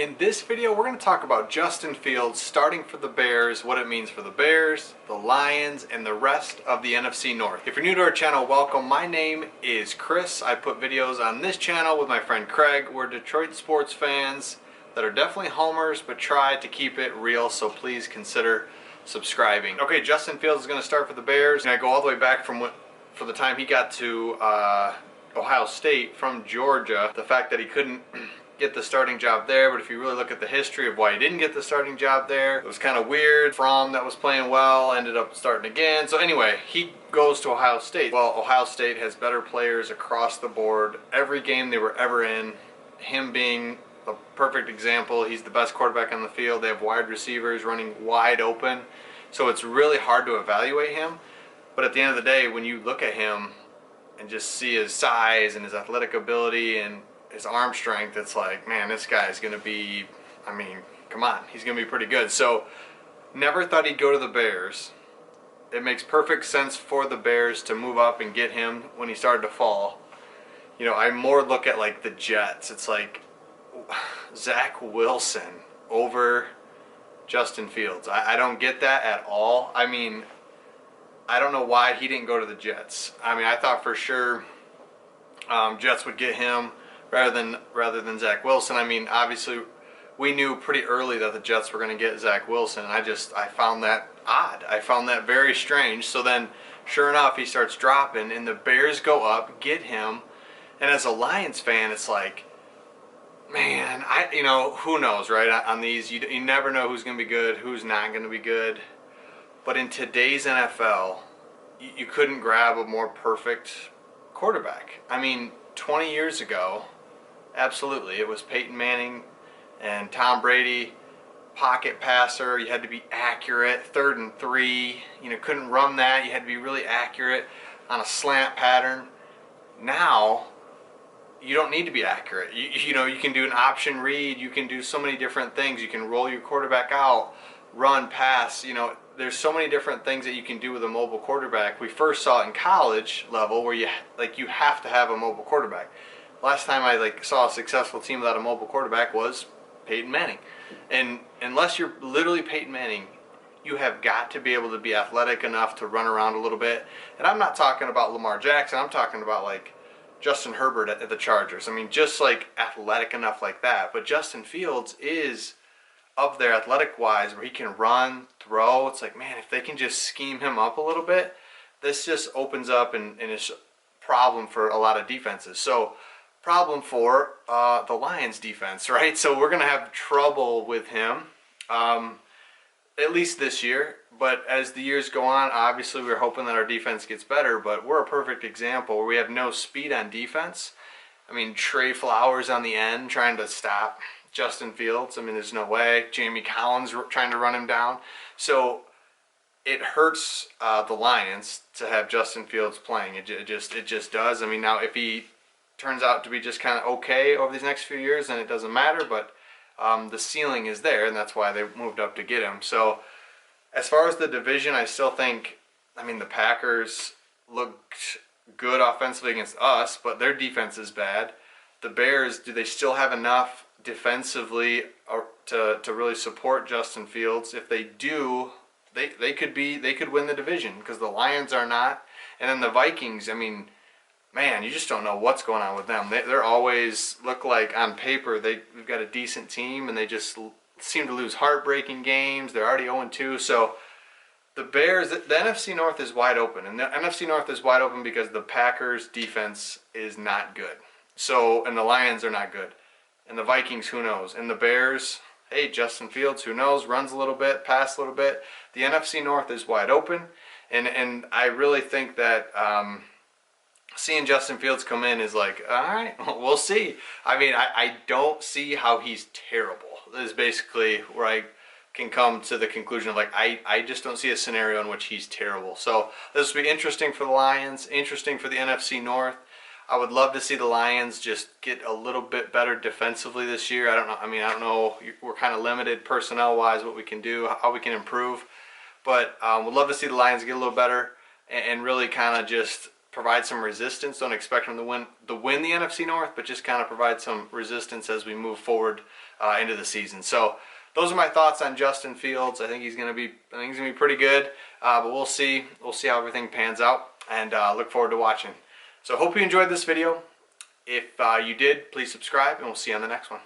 In this video, we're going to talk about Justin Fields starting for the Bears, what it means for the Bears, the Lions, and the rest of the NFC North. If you're new to our channel, welcome. My name is Chris. I put videos on this channel with my friend Craig. We're Detroit sports fans that are definitely homers, but try to keep it real, so please consider subscribing. Okay, Justin Fields is going to start for the Bears. And I go all the way back from for the time he got to Ohio State from Georgia. The fact that he couldn't get the starting job there, but if you really look at the history of why he didn't get the starting job there, it was kind of weird. Fromm, that was playing well, ended up starting again. So anyway, he goes to Ohio State. Well, Ohio State has better players across the board. Every game they were ever in, him being a perfect example. He's the best quarterback on the field. They have wide receivers running wide open. So it's really hard to evaluate him. But at the end of the day, when you look at him and just see his size and his athletic ability and his arm strength, it's like, man, this guy's going to be, I mean, come on, he's going to be pretty good. So, never thought he'd go to the Bears. It makes perfect sense for the Bears to move up and get him when he started to fall. You know, I more look at like the Jets. It's like Zach Wilson over Justin Fields. I don't get that at all. I mean, I don't know why he didn't go to the Jets. I mean, I thought for sure Jets would get him rather than Zach Wilson. I mean, obviously, we knew pretty early that the Jets were going to get Zach Wilson, and I found that odd. I found that very strange. So then, sure enough, he starts dropping, and the Bears go up, get him, and as a Lions fan, it's like, man, you know, who knows, right? On these, you never know who's going to be good, who's not going to be good. But in today's NFL, you couldn't grab a more perfect quarterback. I mean, 20 years ago, absolutely, it was Peyton Manning and Tom Brady, pocket passer. You had to be accurate, 3rd and 3. You know, couldn't run that. You had to be really accurate on a slant pattern. Now, you don't need to be accurate. You know, you can do an option read. You can do so many different things. You can roll your quarterback out, run, pass. You know, there's so many different things that you can do with a mobile quarterback. We first saw it in college level where you have to have a mobile quarterback. Last time I saw a successful team without a mobile quarterback was Peyton Manning. And unless you're literally Peyton Manning, you have got to be able to be athletic enough to run around a little bit. And I'm not talking about Lamar Jackson. I'm talking about like Justin Herbert at the Chargers. I mean, just like athletic enough like that. But Justin Fields is up there athletic-wise where he can run, throw. It's like, man, if they can just scheme him up a little bit, this just opens up and is a problem for a lot of defenses. So, problem for the Lions defense, right? So we're going to have trouble with him, at least this year. But as the years go on, obviously we're hoping that our defense gets better, but we're a perfect example where we have no speed on defense. I mean, Trey Flowers on the end trying to stop Justin Fields. I mean, there's no way. Jamie Collins trying to run him down. So it hurts the Lions to have Justin Fields playing. It just does. I mean, now if he turns out to be just kind of okay over these next few years, then it doesn't matter. But the ceiling is there, and that's why they moved up to get him. So as far as the division, I still think, I mean, the Packers looked good offensively against us, but their defense is bad. The Bears, do they still have enough defensively to really support Justin Fields? If they do, they could win the division because the Lions are not. And then the Vikings, I mean, man, you just don't know what's going on with them. They're always look like on paper they've got a decent team, and they just seem to lose heartbreaking games. They're already 0-2. So the Bears, the NFC North is wide open, and the NFC North is wide open because the Packers defense is not good. So, and the Lions are not good. And the Vikings, who knows? And the Bears, hey, Justin Fields, who knows? Runs a little bit, passes a little bit. The NFC North is wide open. And I really think that seeing Justin Fields come in is like, all right, we'll see. I mean, I don't see how he's terrible. This is basically where I can come to the conclusion of like, I just don't see a scenario in which he's terrible. So this will be interesting for the Lions, interesting for the NFC North. I would love to see the Lions just get a little bit better defensively this year. I don't know. I mean, I don't know. We're kind of limited personnel-wise what we can do, how we can improve. But we'd love to see the Lions get a little better and really kind of just provide some resistance. Don't expect him to win the NFC North, but just kind of provide some resistance as we move forward into the season. So those are my thoughts on Justin Fields. I think he's gonna be pretty good, but we'll see. We'll see how everything pans out, and look forward to watching. So hope you enjoyed this video. If you did, please subscribe, and we'll see you on the next one.